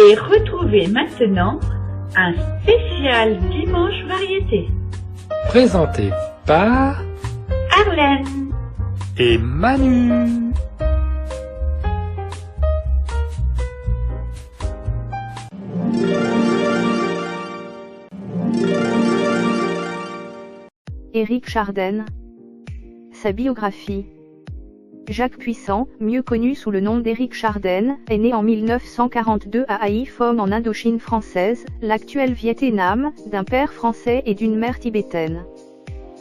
Et retrouvez maintenant un spécial Dimanche Variété. Présenté par Arlène et Manu. Éric Chardin. Sa biographie. Jacques Puissant, mieux connu sous le nom d'Éric Chardin, est né en 1942 à Haiphong en Indochine française, l'actuel Vietnam, d'un père français et d'une mère tibétaine.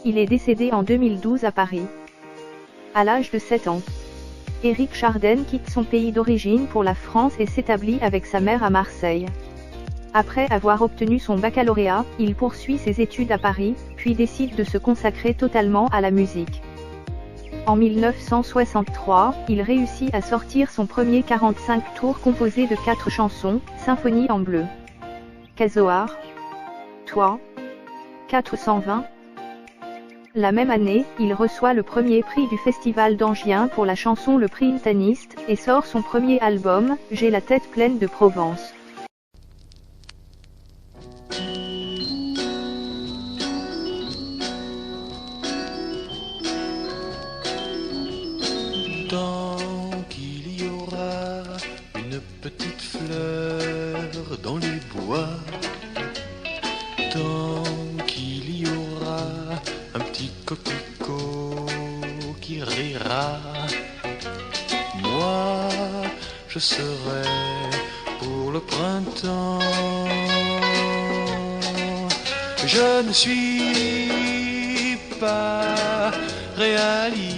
Il est décédé en 2012 à Paris. À l'âge de 7 ans, Éric Chardin quitte son pays d'origine pour la France et s'établit avec sa mère à Marseille. Après avoir obtenu son baccalauréat, il poursuit ses études à Paris, puis décide de se consacrer totalement à la musique. En 1963, il réussit à sortir son premier 45 tours composé de 4 chansons, Symphonie en bleu, Casoar, Toi, 420. La même année, il reçoit le premier prix du Festival d'Angien pour la chanson Le Printaniste, et sort son premier album, J'ai la tête pleine de Provence. Tant qu'il y aura une petite fleur dans les bois, tant qu'il y aura un petit coquelicot qui rira, moi je serai pour le printemps. Je ne suis pas réaliste,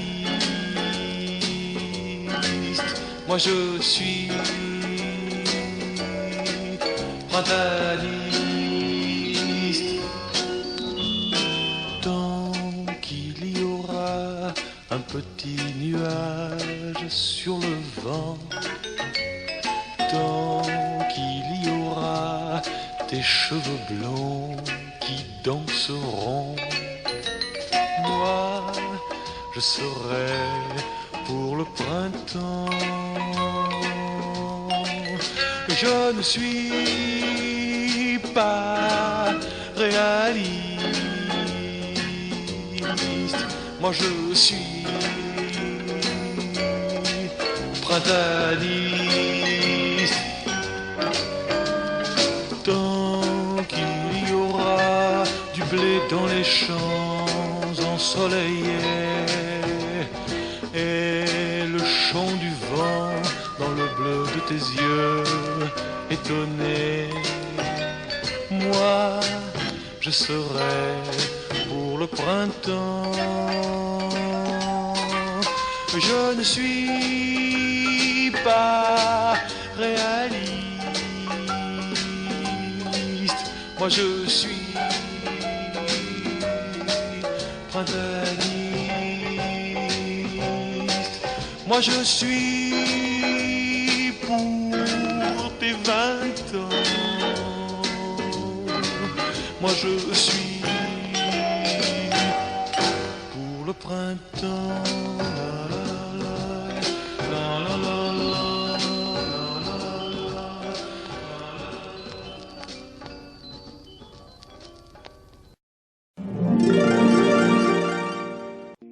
moi je suis printaniiste. Tant qu'il y aura un petit nuage sur le vent, tant qu'il y aura tes cheveux blonds qui danseront, moi je serai pour le printemps. Je ne suis pas réaliste, moi je suis printaniiste. Tant qu'il y aura du blé dans les champs ensoleillés et le chant du vent dans le bleu de tes yeux étonnés, moi je serai pour le printemps. Je ne suis pas réaliste, moi je suis printaniiste. Moi je suis pour tes 20 ans, moi je suis pour le printemps.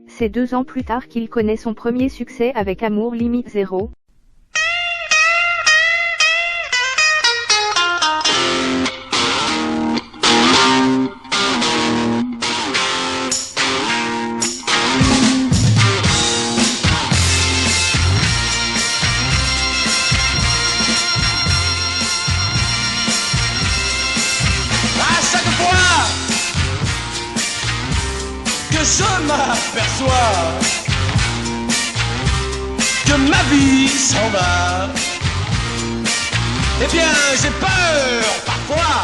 C'est 2 ans plus tard qu'il connaît son premier succès avec Amour limite zéro. Je m'aperçois que ma vie s'en va. Eh bien, j'ai peur parfois,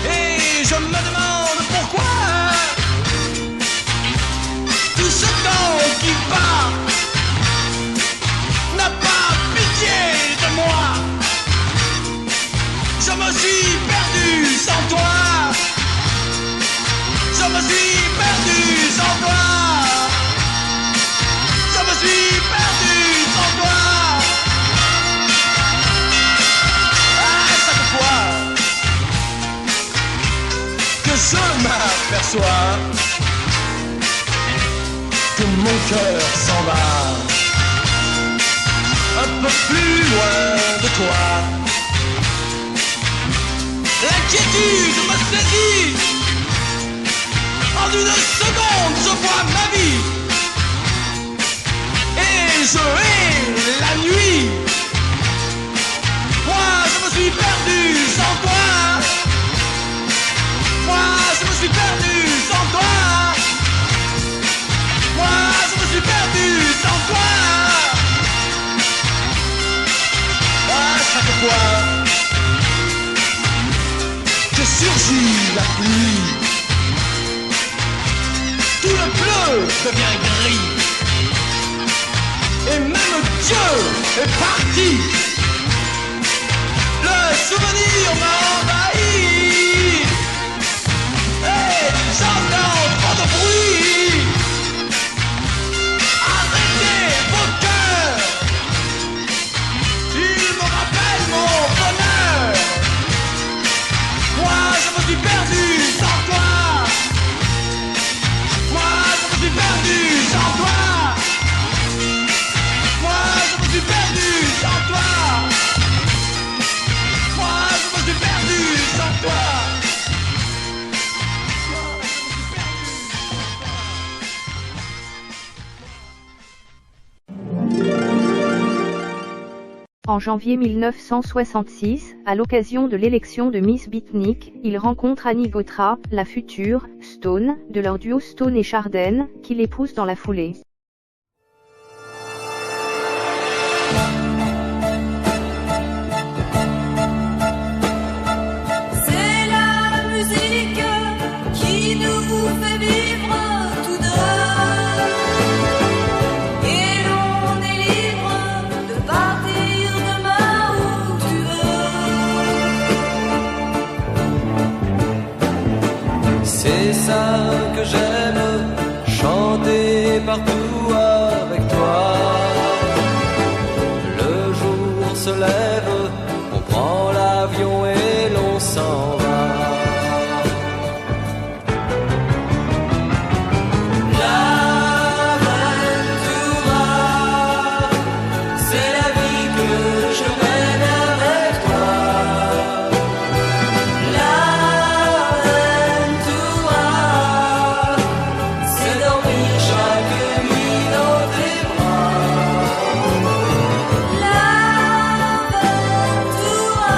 et je me demande pourquoi tout ce temps qui part n'a pas pitié de moi. Je me suis perdu sans toi. Je me suis perdu sans toi. Je me suis perdu sans toi. que je m'aperçois que mon cœur s'en va un peu plus loin de toi. L'inquiétude me saisit. En une seconde, je vois ma vie. Et je hais la nuit. Moi, je me suis perdu sans toi. Moi, je me suis perdu sans toi. Moi, je me suis perdu sans toi. À chaque fois que surgit la pluie, tout le bleu devient gris. Et même Dieu est parti. Le souvenir m'envahit. Et j'entends trop de bruit. Arrêtez vos cœurs. Il me rappelle mon bonheur. Moi je me suis perdu sans toi. Moi je me suis perdu sans toi. Moi je me suis perdu sans toi. Moi je me suis perdu sans toi. En janvier 1966, à l'occasion de l'élection de Miss Beatnik, il rencontre Annie Gautra, la future Stone, de leur duo Stone et Chardenne, qui l'épouse dans la foulée. C'est la musique qui nous fait vivre tous deux. Et l'on est libre de partir demain où tu veux. C'est ça que j'aime, chanter partout avec toi. Le jour se lève, on prend l'avion et l'on s'en va. L'Aventura, c'est la vie que je mène avec toi. L'Aventura, c'est dormir chaque nuit dans tes bras. L'Aventura,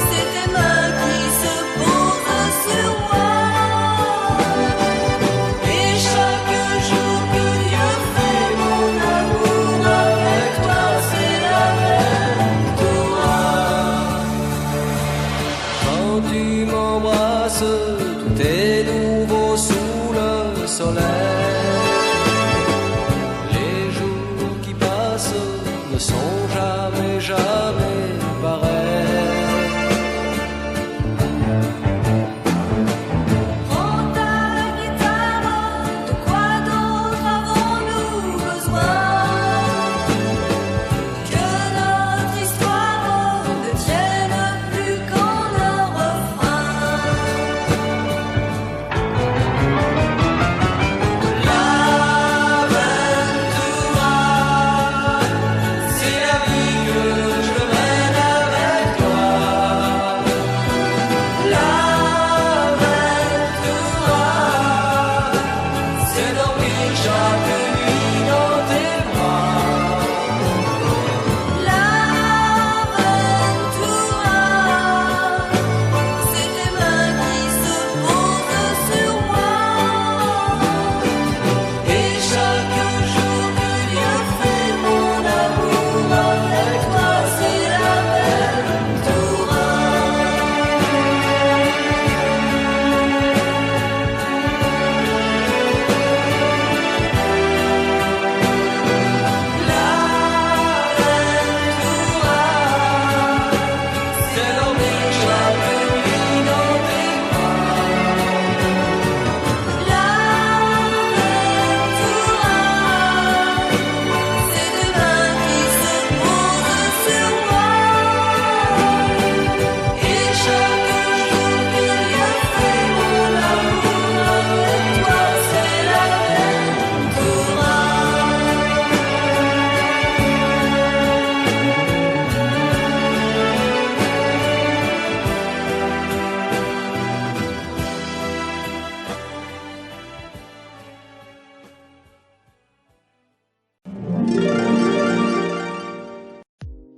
c'est tes mains qui se posent sur moi. Et chaque jour que Dieu fait mon amour avec toi, c'est l'Aventura. Quand tu m'embrasses, tout est nouveau sous le soleil. Les jours qui passent ne sont jamais, jamais pareils. Prends ta guitare, de quoi d'autre avons-nous besoin? Que notre histoire ne tienne plus qu'en un refrain.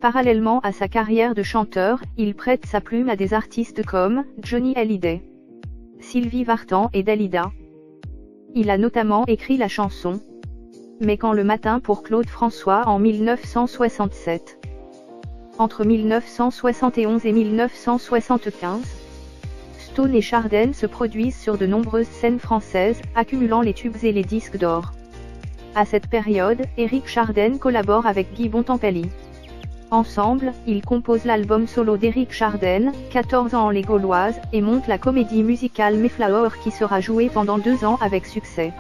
Parallèlement à sa carrière de chanteur, il prête sa plume à des artistes comme Johnny Hallyday, Sylvie Vartan et Dalida. Il a notamment écrit la chanson « Mais quand le matin » pour Claude François en 1967. Entre 1971 et 1975, Stone et Chardin se produisent sur de nombreuses scènes françaises, accumulant les tubes et les disques d'or. À cette période, Éric Chardin collabore avec Guy Bontempi. Ensemble, ils composent l'album solo d'Éric Chardin, 14 ans les Gauloises, et montent la comédie musicale Mayflower qui sera jouée pendant 2 ans avec succès.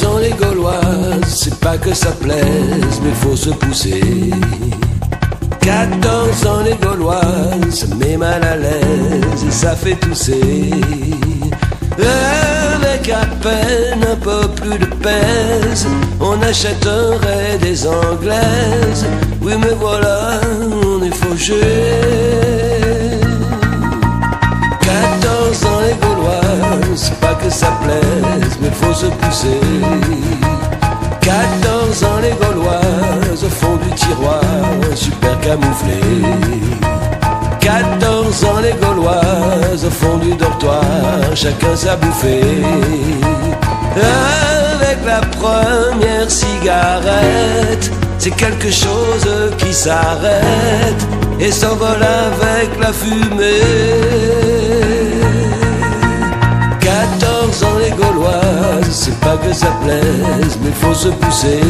Ans les Gauloises, c'est pas que ça plaise, mais faut se pousser. 14 ans les Gauloises, ça met mal à l'aise et ça fait tousser. Avec à peine un peu plus de pèse, on achèterait des Anglaises. Oui mais voilà, on est fauché. 14 ans les Gauloises, c'est pas que ça plaise, mais faut se pousser. 14 ans les Gauloises, au fond du tiroir, super camouflé. 14 ans les Gauloises, au fond du dortoir, chacun sa bouffée. Avec la première cigarette, c'est quelque chose qui s'arrête et s'envole avec la fumée. 14 ans les Gauloises, c'est pas que ça plaise, mais faut se pousser.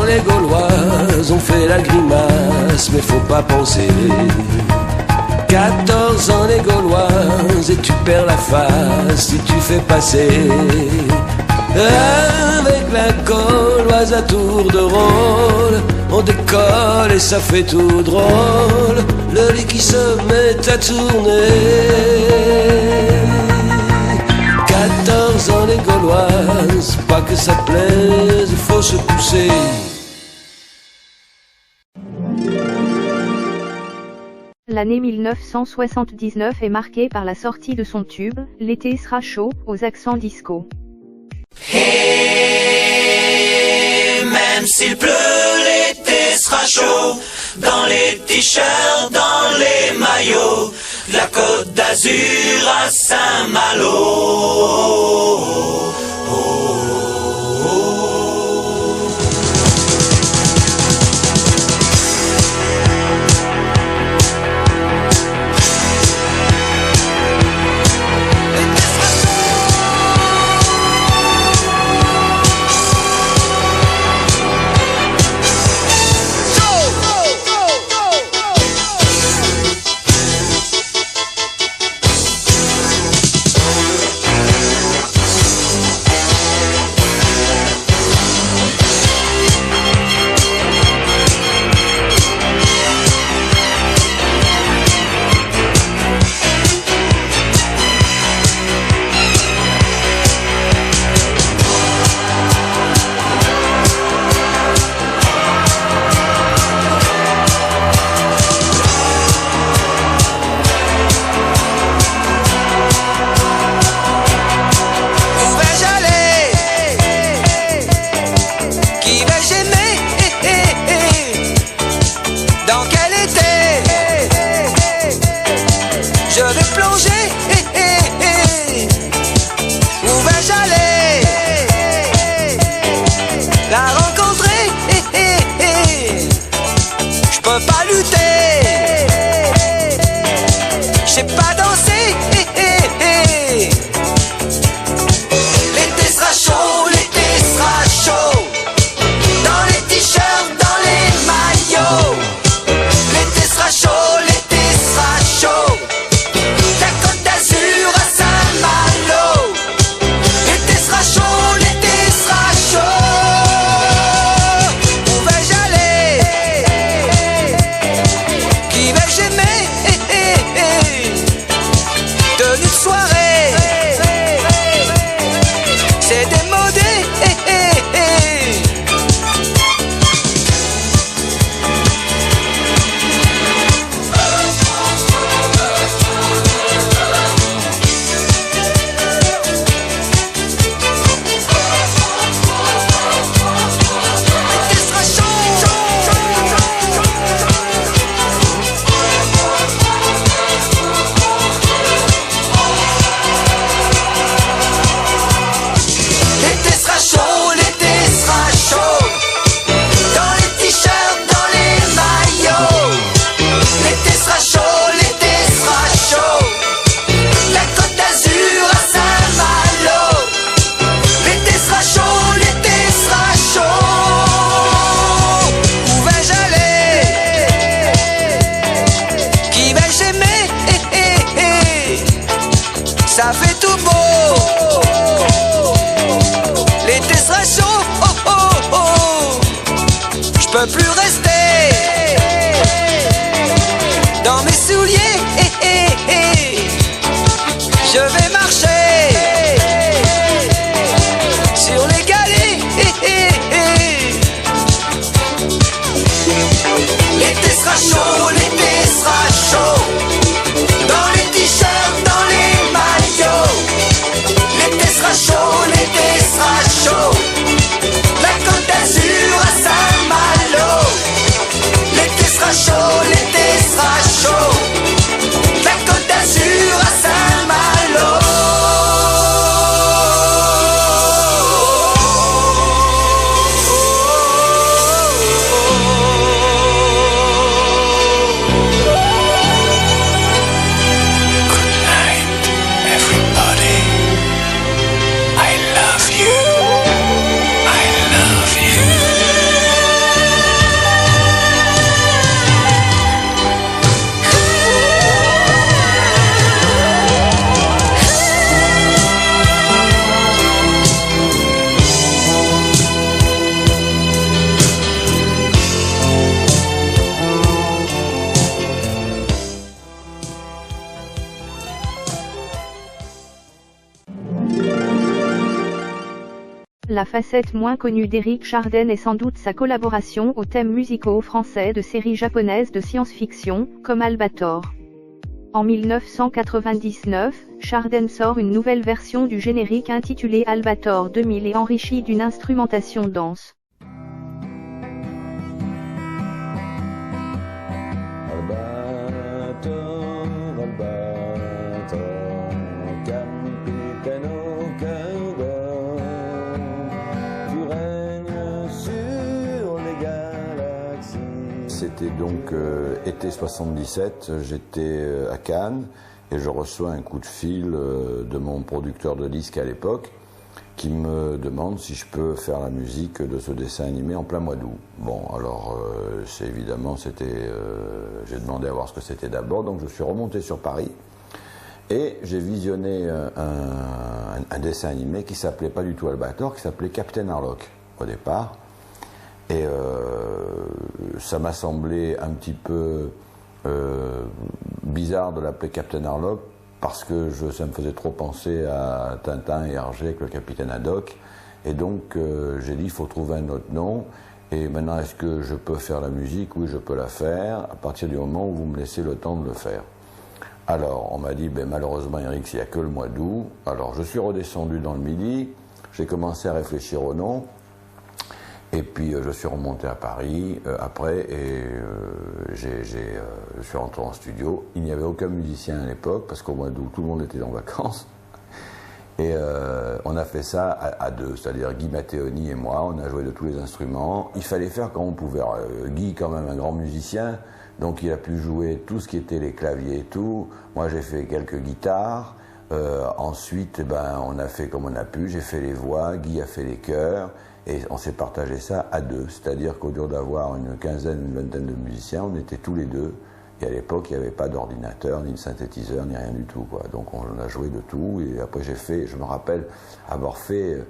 Les Gauloises ont fait la grimace, mais faut pas penser. 14 ans les Gauloises et tu perds la face si tu fais passer. Avec la Gauloise à tour de rôle, on décolle et ça fait tout drôle. Le lit qui se met à tourner. 14 ans les Gauloises, pas que ça plaise, faut se pousser. L'année 1979 est marquée par la sortie de son tube « L'été sera chaud » aux accents disco. Et même s'il pleut, l'été sera chaud. Dans les t-shirts, dans les maillots, de la Côte d'Azur à Saint-Malo. peux plus rester dans mes souliers. Je vais marcher sur les galets. L'été sera chaud, l'été sera chaud. Dans les t-shirts, dans les maillots. L'été sera chaud, l'été sera chaud. La Côte d'Azur à Saint-Malo. L'été sera chaud, l'été sera chaud. La Côte d'Azur à Saint-Malo. La facette moins connue d'Éric Chardin est sans doute sa collaboration aux thèmes musicaux français de séries japonaises de science-fiction, comme Albator. En 1999, Chardin sort une nouvelle version du générique intitulée Albator 2000 et enrichie d'une instrumentation dense. C'était donc été 77, j'étais à Cannes et je reçois un coup de fil de mon producteur de disques à l'époque qui me demande si je peux faire la musique de ce dessin animé en plein mois d'août. Bon, alors j'ai demandé à voir ce que c'était d'abord, donc je suis remonté sur Paris et j'ai visionné un dessin animé qui s'appelait pas du tout Albator, qui s'appelait Captain Harlock au départ. Et ça m'a semblé un petit peu bizarre de l'appeler Captain Harlock parce que ça me faisait trop penser à Tintin et Hergé avec le capitaine Haddock. Et donc j'ai dit il faut trouver un autre nom. Et maintenant, est-ce que je peux faire la musique? Oui, je peux la faire à partir du moment où vous me laissez le temps de le faire. Alors on m'a dit malheureusement Eric, il n'y a que le mois d'août. Alors je suis redescendu dans le Midi, j'ai commencé à réfléchir au nom. Et puis je suis remonté à Paris après et je suis rentré en studio. Il n'y avait aucun musicien à l'époque parce qu'au mois d'août tout le monde était en vacances. Et on a fait ça à deux, c'est-à-dire Guy Matteoni et moi, on a joué de tous les instruments. Il fallait faire comme on pouvait. Alors, Guy, quand même un grand musicien, donc il a pu jouer tout ce qui était les claviers et tout. Moi j'ai fait quelques guitares. Ensuite, on a fait comme on a pu. J'ai fait les voix, Guy a fait les chœurs. Et on s'est partagé ça à deux, c'est-à-dire qu'au lieu d'avoir une quinzaine, une vingtaine de musiciens, on était tous les deux. Et à l'époque, il n'y avait pas d'ordinateur, ni de synthétiseur, ni rien du tout, quoi. Donc on a joué de tout. Et après je me rappelle avoir fait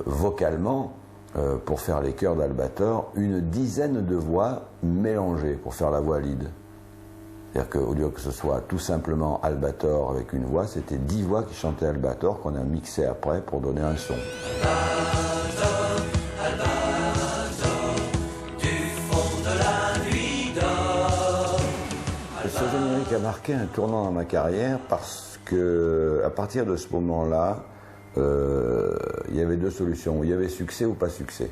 vocalement, pour faire les chœurs d'Albator, une dizaine de voix mélangées pour faire la voix lead. C'est-à-dire qu'au lieu que ce soit tout simplement Albator avec une voix, c'était 10 voix qui chantaient Albator qu'on a mixé après pour donner un son. Ce générique a marqué un tournant dans ma carrière parce que à partir de ce moment-là, il y avait deux solutions. Il y avait succès ou pas succès.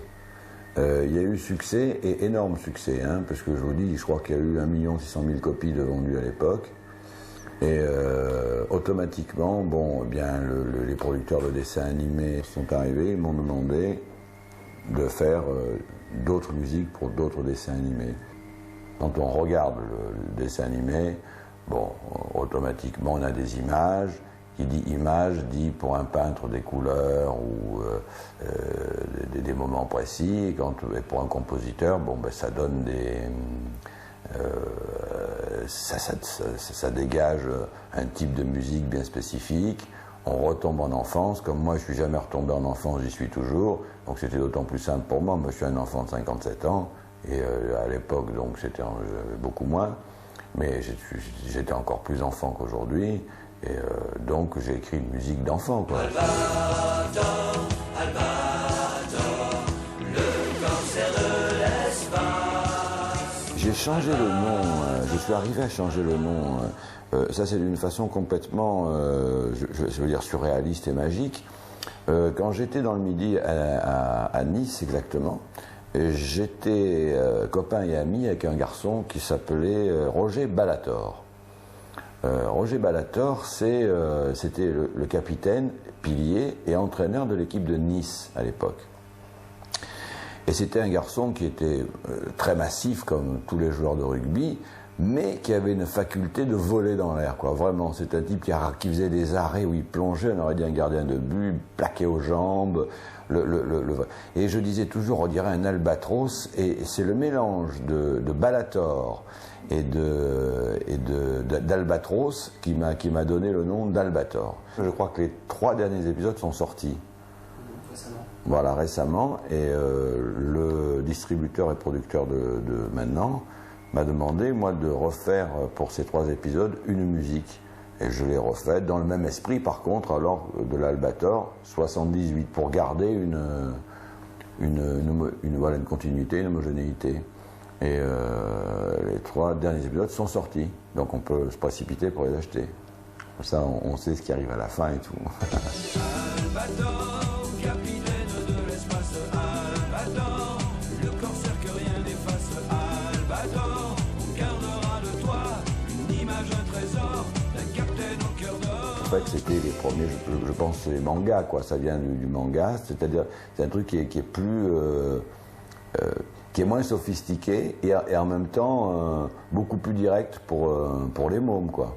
Il y a eu succès et énorme succès, hein, parce que je vous dis, je crois qu'il y a eu 1 600 000 copies de vendues à l'époque. Et automatiquement, les producteurs de dessins animés sont arrivés, ils m'ont demandé de faire d'autres musiques pour d'autres dessins animés. Quand on regarde le dessin animé, automatiquement on a des images. Qui dit image dit pour un peintre des couleurs ou des moments précis. Et pour un compositeur, ça donne ça dégage un type de musique bien spécifique. On retombe en enfance. Comme moi, je suis jamais retombé en enfance, j'y suis toujours. Donc c'était d'autant plus simple pour moi. Moi, je suis un enfant de 57 ans. Et à l'époque, donc, j'avais beaucoup moins. Mais j'étais encore plus enfant qu'aujourd'hui. Et donc, j'ai écrit une musique d'enfant, quoi. Albator, Albator, le cancer de l'espace. J'ai changé le nom, je suis arrivé à changer le nom. Ça, c'est d'une façon complètement, je veux dire, surréaliste et magique. Quand j'étais dans le Midi, à Nice exactement, j'étais copain et ami avec un garçon qui s'appelait Roger Ballator. Roger Ballator, c'était le capitaine, pilier et entraîneur de l'équipe de Nice à l'époque. Et c'était un garçon qui était très massif comme tous les joueurs de rugby, mais qui avait une faculté de voler dans l'air, quoi. Vraiment, c'est un type qui faisait des arrêts où il plongeait, on aurait dit un gardien de but, plaqué aux jambes. Et je disais toujours, on dirait un albatros, et c'est le mélange de Ballator et d'albatros qui m'a donné le nom d'Albator. Je crois que les 3 derniers épisodes sont sortis. Récemment. Voilà, récemment, et le distributeur et producteur de maintenant m'a demandé, moi, de refaire pour ces 3 épisodes une musique. Et je l'ai refaite dans le même esprit, par contre, alors de l'Albator 78, pour garder voilà, une continuité, une homogénéité. Et les 3 derniers épisodes sont sortis, donc on peut se précipiter pour les acheter. Comme ça, on sait ce qui arrive à la fin et tout. Albator, capitaine de l'espace, Albator, le cancer que rien n'efface, Albator, on gardera de toi une image, un trésor, d'un capitaine au cœur d'or. En fait, c'était les premiers, je pense, les mangas, quoi. Ça vient du manga, c'est-à-dire, c'est un truc qui est plus, qui est moins sophistiqué et en même temps beaucoup plus direct pour les mômes, quoi.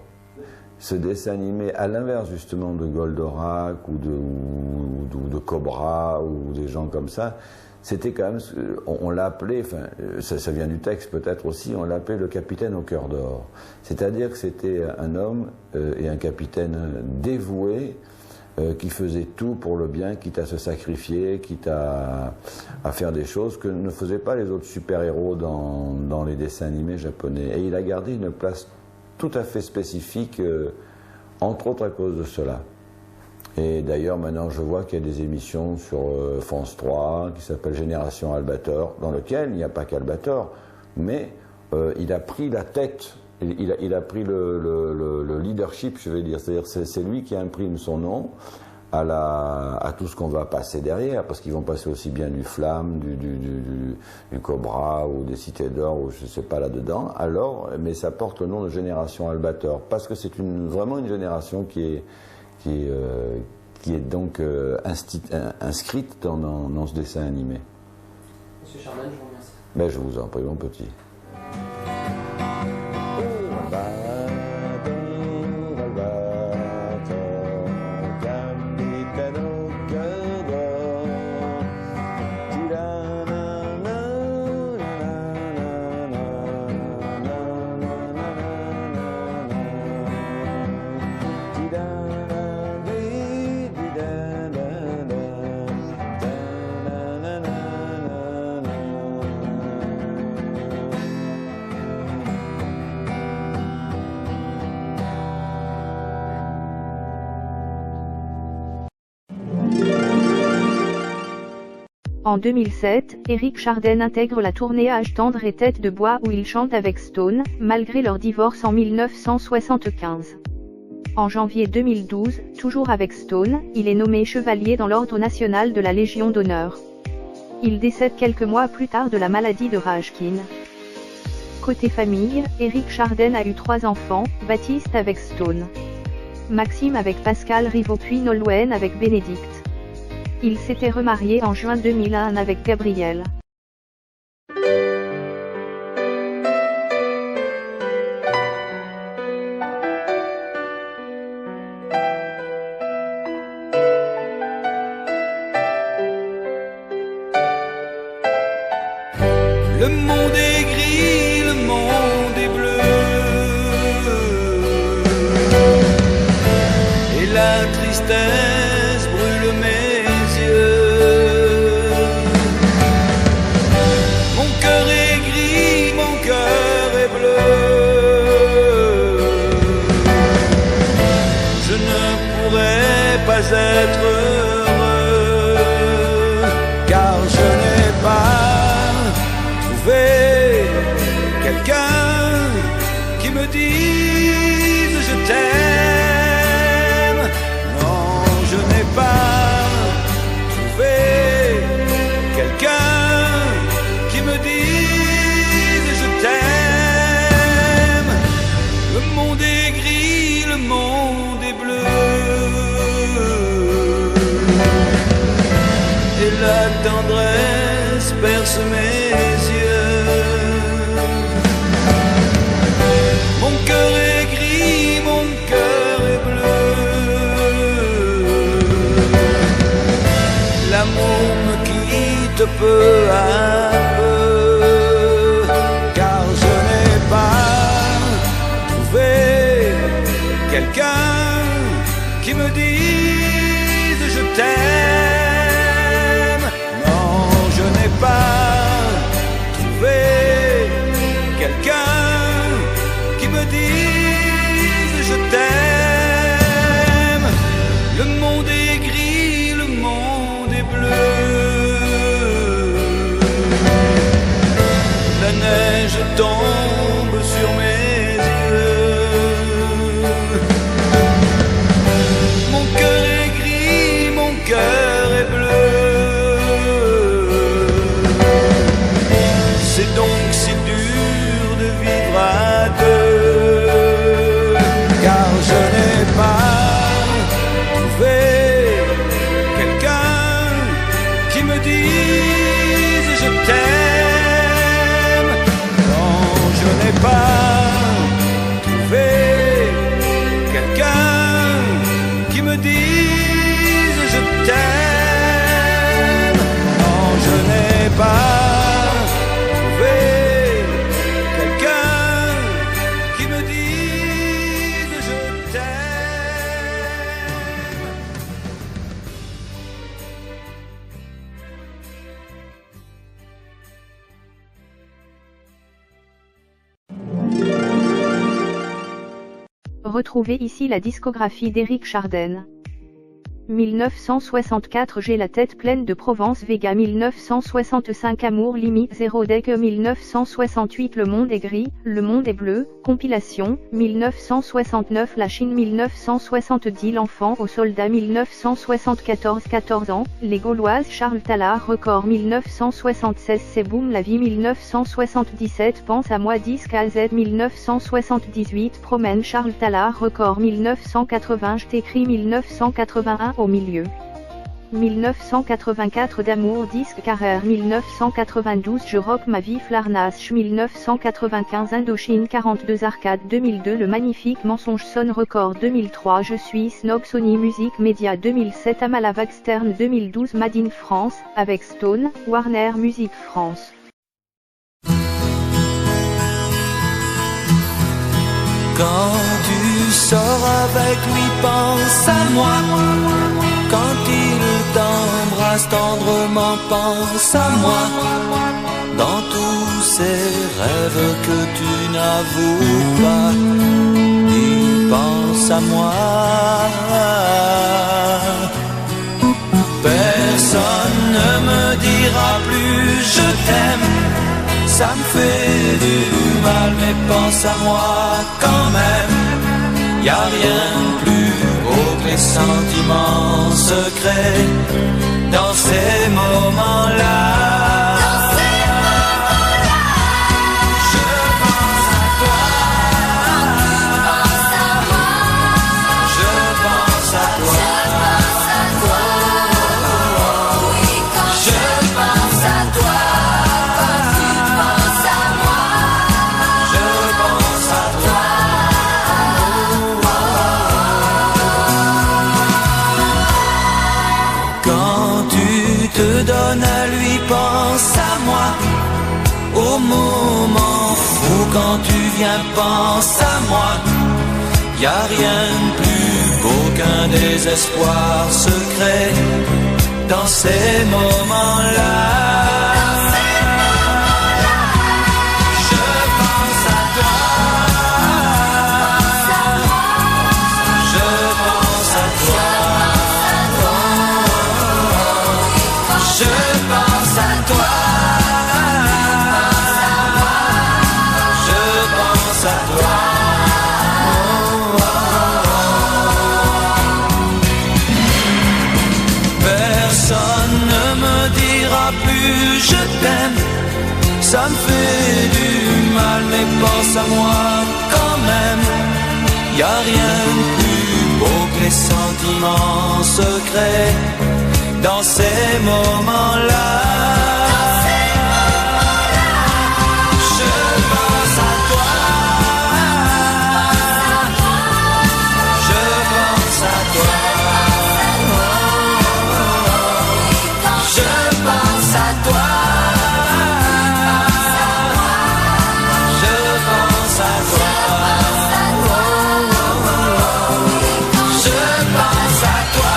Ce dessin animé, à l'inverse justement de Goldorak ou de Cobra ou des gens comme ça, c'était quand même, on l'a appelé, enfin, ça vient du texte peut-être aussi, on l'appelait le capitaine au cœur d'or. C'est-à-dire que c'était un homme et un capitaine dévoué qui faisait tout pour le bien, quitte à se sacrifier, quitte à faire des choses que ne faisaient pas les autres super-héros dans les dessins animés japonais. Et il a gardé une place tout à fait spécifique, entre autres à cause de cela. Et d'ailleurs, maintenant, je vois qu'il y a des émissions sur France 3 qui s'appellent Génération Albator, dans lequel il n'y a pas qu'Albator, mais il a pris la tête, il a pris le leadership, je vais dire. C'est-à-dire, c'est lui qui imprime son nom à tout ce qu'on va passer derrière, parce qu'ils vont passer aussi bien du Flamme, du Cobra ou des Cités d'Or, ou je ne sais pas là-dedans. Alors, mais ça porte le nom de Génération Albator, parce que c'est vraiment une génération qui est donc inscrite dans ce dessin animé. Monsieur Charman, je vous remercie. Ben, je vous en prie, mon petit. En 2007, Éric Chardin intègre la tournée Âge tendre et Tête de bois où il chante avec Stone, malgré leur divorce en 1975. En janvier 2012, toujours avec Stone, il est nommé chevalier dans l'Ordre national de la Légion d'honneur. Il décède quelques mois plus tard de la maladie de Rajkin. Côté famille, Éric Chardin a eu 3 enfants, Baptiste avec Stone, Maxime avec Pascal Rivaux puis Nolwenn avec Bénédicte. Il s'était remarié en juin 2001 avec Gabrielle. Le monde est gris, le monde est bleu, et la tristesse brûle mes yeux. Mon cœur est quelqu'un qui me dise je t'aime. Non, je n'ai pas trouvé quelqu'un qui me dise je t'aime. Le monde est gris, le monde est bleu, et la tendresse perce mes yeux. Mon cœur est gris, mon cœur est bleu. L'amour me quitte peu à peu, car je n'ai pas trouvé quelqu'un qui me dise je t'aime. Non, je n'ai pas trouvé quelqu'un qui me dise je t'aime. Le monde est gris, le monde est bleu. La neige tombe sur mes yeux. Mon cœur est gris, mon cœur est bleu. C'est donc si dur de vivre à deux, car je n'ai pas trouvé quelqu'un qui me dise je t'aime. Non, je n'ai pas trouvé quelqu'un qui me dise je t'aime. Non, je n'ai pas trouvé quelqu'un qui me dise je t'aime. Retrouvez ici la discographie d'Éric Chardin. 1964 J'ai la tête pleine de Provence Vega 1965 Amour limite 0 Deck 1968 Le monde est gris, le monde est bleu, compilation, 1969 La Chine 1970 L'enfant au soldat 1974 14 ans, Les Gauloises Charles Tallard Record 1976 C'est Boom la vie 1977 Pense à moi disque AZ 1978 Promène Charles Tallard Record 1980 Je t'écris 1981 Au milieu 1984 D'amour disque Carrère 1992 Je rock ma vie Flarnas 1995 Indochine 42 Arcade 2002 Le magnifique mensonge sonne Record 2003 Je suis Snob Sony Music Media 2007 Amalavac Stern 2012 Made in France avec Stone Warner Music France. Quand tu sors avec lui, pense à moi. Quand il t'embrasse tendrement, pense à moi. Dans tous ces rêves que tu n'avoues pas, il pense à moi. Personne ne me dira plus je t'aime. Ça me fait du mal, mais pense à moi quand même. Y a rien de plus beau que les sentiments secrets dans ces moments-là. Je pense à toi. Je pense à toi. Je pense à toi. Te donne à lui, pense à moi. Au moment où quand tu viens, pense à moi. Y a rien de plus beau qu'un désespoir secret dans ces moments-là. Je pense à toi. Je pense à toi. Je pense à toi. Ça me fait du mal, mais pense à moi quand même. Y a rien de plus beau que les sentiments secrets dans ces moments-là. Je pense à toi. Je pense à toi. Je pense à toi. Je pense à toi.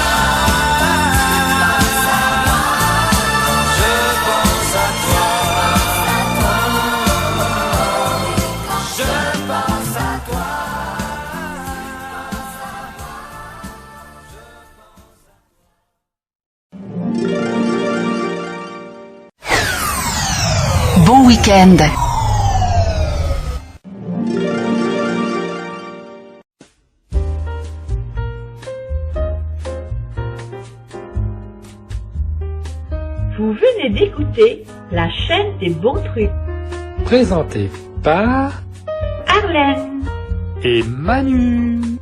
Bon week-end. Vous venez d'écouter la chaîne des bons trucs. Présenté par Arlène et Manu.